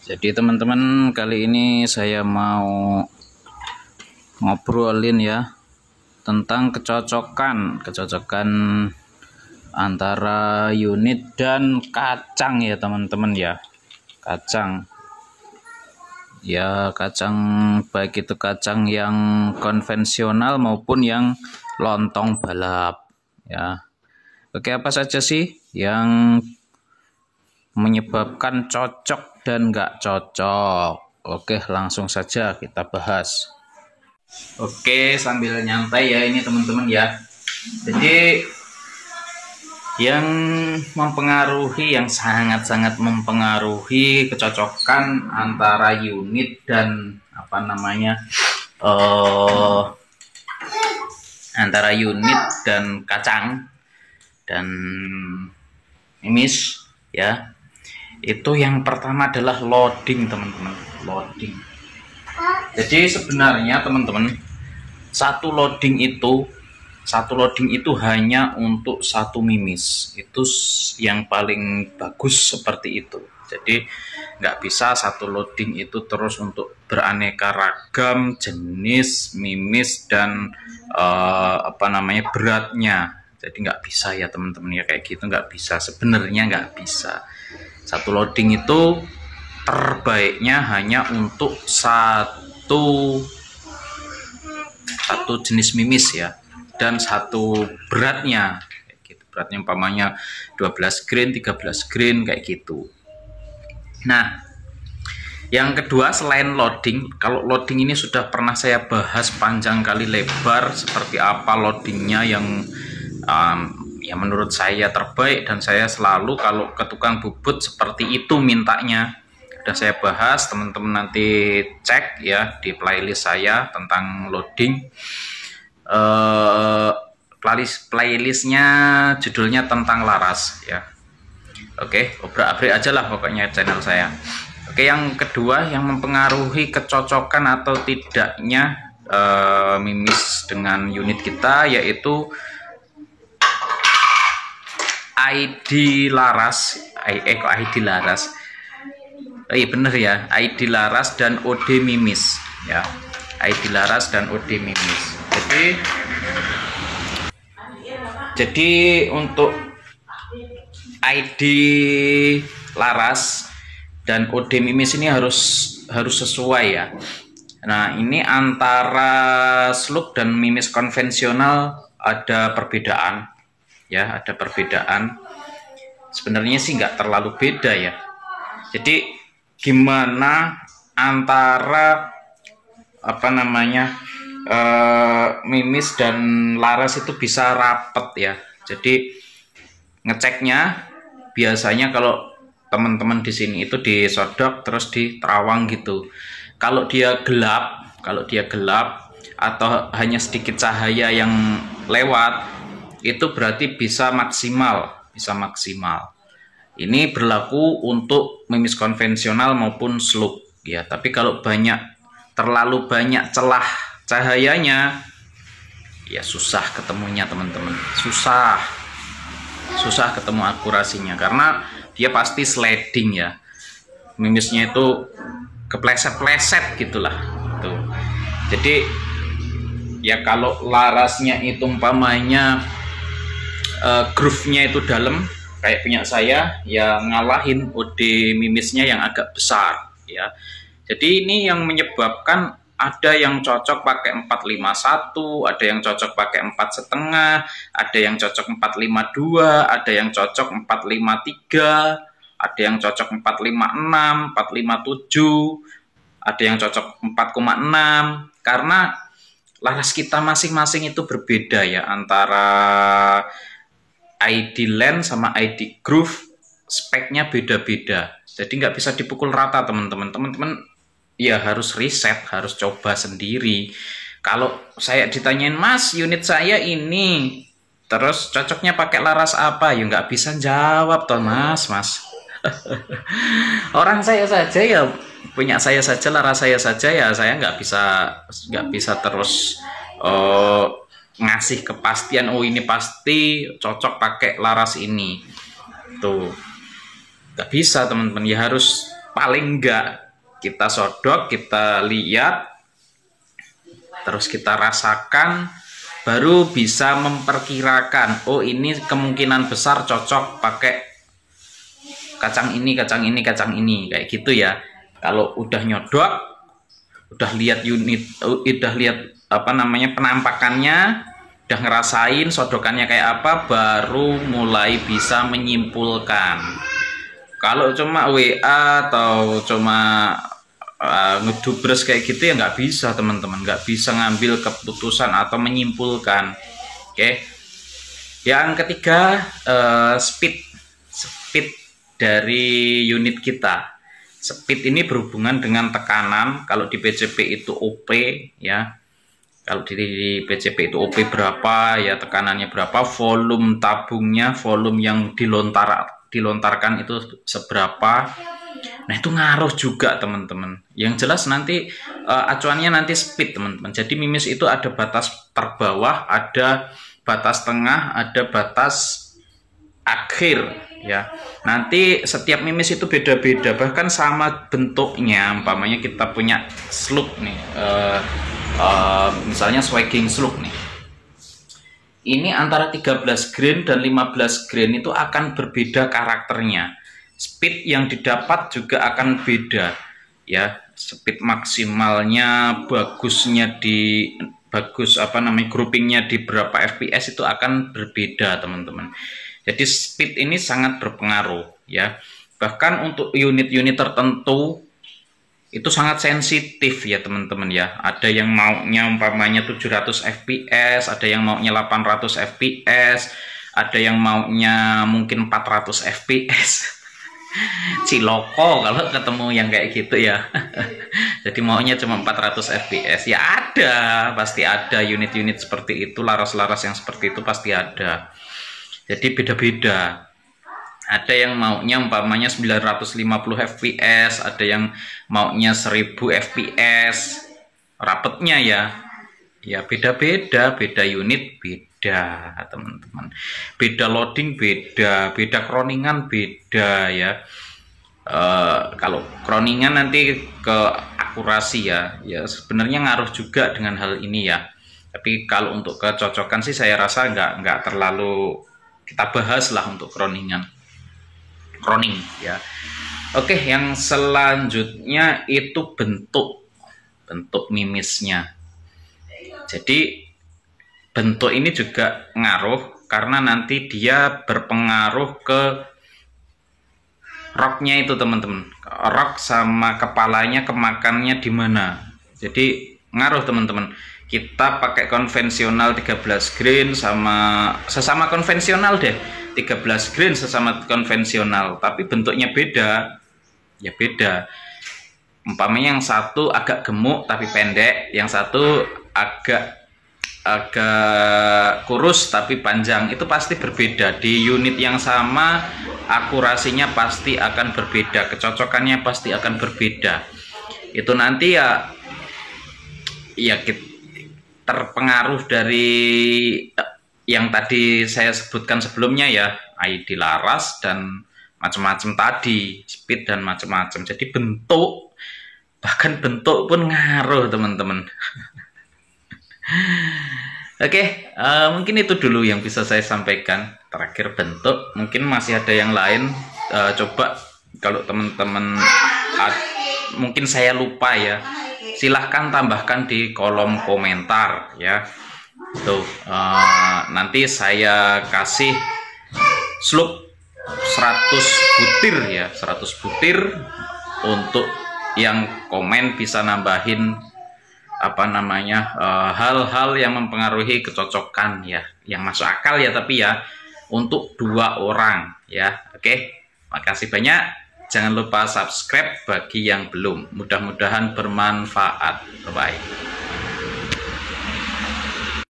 Jadi teman-teman, kali ini saya mau ngobrolin ya tentang kecocokan antara unit dan kacang ya teman-teman ya. Kacang baik itu kacang yang konvensional maupun yang lontong balap ya. Oke, apa saja sih yang menyebabkan cocok dan nggak cocok? Oke, langsung saja kita bahas. Oke, sambil nyantai ya ini teman-teman ya. Jadi yang sangat-sangat mempengaruhi kecocokan antara unit dan antara unit dan kacang dan mimis ya. Itu yang pertama adalah loading teman-teman. Loading. Jadi sebenarnya teman-teman, satu loading itu hanya untuk satu mimis. Itu yang paling bagus seperti itu. Jadi nggak bisa satu loading itu terus untuk beraneka ragam jenis mimis dan beratnya. Jadi nggak bisa ya teman-teman ya, kayak gitu nggak bisa. Sebenarnya nggak bisa. Satu loading itu terbaiknya hanya untuk satu jenis mimis ya, dan satu beratnya kayak gitu. Beratnya umpamanya 12 grain, 13 grain kayak gitu. Nah, yang kedua selain loading, kalau loading ini sudah pernah saya bahas panjang kali lebar seperti apa loadingnya yang ya menurut saya terbaik, dan saya selalu kalau ke tukang bubut seperti itu mintanya. Sudah saya bahas, teman-teman nanti cek ya di playlist saya tentang loading. Playlistnya judulnya tentang laras ya. Oke, obrak-abrik aja lah pokoknya channel saya. Oke, yang kedua yang mempengaruhi kecocokan atau tidaknya mimis dengan unit kita yaitu ID laras. Kok ID laras? Iya bener ya, ID laras dan OD mimis ya. ID laras dan OD mimis. Jadi untuk ID laras dan OD mimis ini harus sesuai ya. Nah, ini antara slug dan mimis konvensional ada perbedaan ya, ada perbedaan. Sebenarnya sih nggak terlalu beda ya. Jadi gimana antara mimis dan laras itu bisa rapet ya. Jadi ngeceknya biasanya kalau teman-teman di sini itu disodok terus diterawang gitu. Kalau dia gelap atau hanya sedikit cahaya yang lewat, itu berarti bisa maksimal. Ini berlaku untuk mimis konvensional maupun slug ya. Tapi kalau terlalu banyak celah cahayanya ya susah ketemunya teman-teman. Susah ketemu akurasinya karena dia pasti sliding ya. Mimisnya itu kepleset-pleset gitulah gitu. Jadi ya kalau larasnya itu umpamanya groove-nya itu dalam kayak punya saya ya, ngalahin OD mimisnya yang agak besar ya. Jadi ini yang menyebabkan ada yang cocok pakai 451, ada yang cocok pakai 4,5, ada yang cocok 452, ada yang cocok 453, ada yang cocok 456, 457, ada yang cocok 4,6, karena laras kita masing-masing itu berbeda ya, antara ID lens sama ID groove speknya beda-beda. Jadi nggak bisa dipukul rata teman-teman. Teman-teman ya harus riset, harus coba sendiri. Kalau saya ditanyain, Mas, unit saya ini terus cocoknya pakai laras apa? Ya nggak bisa jawab toh Mas. Orang saya saja ya, punya saya saja, laras saya saja ya, saya nggak bisa terus ngasih kepastian oh ini pasti cocok pakai laras ini tuh, nggak bisa teman-teman ya. Harus paling enggak kita sodok, kita lihat, terus kita rasakan, baru bisa memperkirakan, oh ini kemungkinan besar cocok pakai kacang ini, kacang ini, kacang ini, kayak gitu ya. Kalau udah nyodok, udah lihat unit, udah lihat apa namanya penampakannya, udah ngerasain sodokannya kayak apa, baru mulai bisa menyimpulkan. Kalau cuma WA atau cuma ngedubres kayak gitu ya nggak bisa teman-teman, nggak bisa ngambil keputusan atau menyimpulkan. Oke. Yang ketiga, speed dari unit kita. Speed ini berhubungan dengan tekanan. Kalau di PCP itu OP ya. Kalau di PCP itu OP berapa ya, tekanannya berapa, volume tabungnya, volume yang dilontarkan itu seberapa. Nah itu ngaruh juga teman-teman. Yang jelas nanti acuannya nanti speed teman-teman. Jadi mimis itu ada batas terbawah, ada batas tengah, ada batas akhir ya. Nanti setiap mimis itu beda-beda, bahkan sama bentuknya. Umpamanya kita punya slug nih, misalnya swagging slug nih. Ini antara 13 grain dan 15 grain itu akan berbeda karakternya. Speed yang didapat juga akan beda ya. Speed maksimalnya, bagusnya di groupingnya di berapa fps itu akan berbeda teman-teman. Jadi speed ini sangat berpengaruh ya. Bahkan untuk unit-unit tertentu itu sangat sensitif ya teman-teman ya. Ada yang maunya umpamanya 700 fps, ada yang maunya 800 fps, ada yang maunya mungkin 400 fps. Ciloko kalau ketemu yang kayak gitu ya. Jadi maunya cuma 400 fps ya, ada, pasti ada unit-unit seperti itu, laras-laras yang seperti itu pasti ada. Jadi beda-beda. Ada yang maunya umpamanya 950 fps, ada yang maunya 1000 fps. Rapetnya ya beda-beda, beda unit beda teman-teman, beda loading beda crowningan beda ya. Kalau crowningan nanti ke akurasi ya sebenarnya ngaruh juga dengan hal ini ya. Tapi kalau untuk kecocokan sih saya rasa nggak terlalu kita bahas lah untuk crowning ya. Oke, yang selanjutnya itu bentuk mimisnya. Jadi bentuk ini juga ngaruh karena nanti dia berpengaruh ke roknya itu teman-teman. Rok sama kepalanya kemakannya di mana. Jadi ngaruh teman-teman. Kita pakai konvensional 13 grain sesama konvensional deh. 13 grain sesama konvensional, tapi bentuknya beda. Ya beda. Umpamanya yang satu agak gemuk tapi pendek, yang satu agak kurus tapi panjang, itu pasti berbeda. Di unit yang sama akurasinya pasti akan berbeda, kecocokannya pasti akan berbeda. Itu nanti ya terpengaruh dari yang tadi saya sebutkan sebelumnya ya, ID laras dan macam-macam tadi, speed dan macam-macam. Jadi bentuk, bahkan bentuk pun ngaruh teman-teman. Oke, mungkin itu dulu yang bisa saya sampaikan. Terakhir bentuk, mungkin masih ada yang lain. Coba kalau teman-teman mungkin saya lupa ya, silahkan tambahkan di kolom komentar ya. Tuh, nanti saya kasih slug 100 butir ya, 100 butir untuk yang komen bisa nambahin hal-hal yang mempengaruhi kecocokan ya, yang masuk akal ya, tapi ya untuk 2 orang ya. Oke, makasih banyak. Jangan lupa subscribe bagi yang belum. Mudah-mudahan bermanfaat. Bye bye.